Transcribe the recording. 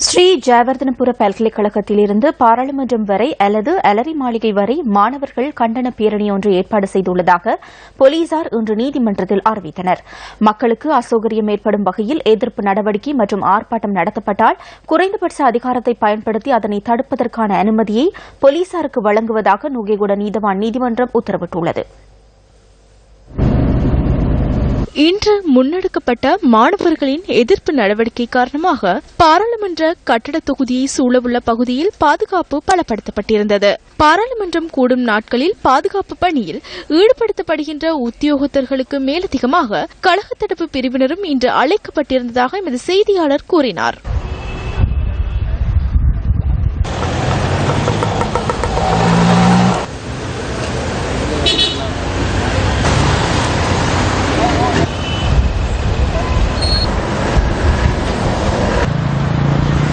ஸ்ரீ ஜெயவர்தனபுர பல்கலைக்கழகத்திலிருந்து பாராளுமன்றம் வரை அல்லது அலரி மாளிகை வரை மாணவர்கள் கண்டன பேரணி ஒன்று ஏற்பாடு செய்துள்ளதாக போலீசார் இன்று நீதிமன்றத்தில் அறிவித்தனர். மக்களுக்கு அசௌகரியம் ஏற்படும் வகையில் எதிர்ப்பு நடவடிக்கை மற்றும் ஆர்ப்பாட்டம் நடத்தப்பட்டால் குறைந்தபட்ச அதிகாரத்தை பயன்படுத்தி அதனை தடுப்பதற்கான அனுமதியை போலீசாருக்கு வழங்குவதாக நுகேகுட நீதவான் நீதிமன்றம் உத்தரவிட்டுள்ளது. இன்று முன்னெடுக்கப்பட்ட மாணவர்களின் எதிர்ப்பு நடவடிக்கை காரணமாக பாராளுமன்ற கட்டட தொகுதியை சூழவுள்ள பகுதியில் பாதுகாப்பு பலப்படுத்தப்பட்டிருந்தது. பாராளுமன்றம் கூடும் நாட்களில் பாதுகாப்பு பணியில் ஈடுபடுத்தப்படுகின்ற உத்தியோகத்தர்களுக்கு மேலதிகமாக கழக தடுப்பு பிரிவினரும் இன்று அழைக்கப்பட்டிருந்ததாக எமது செய்தியாளர் கூறினார்.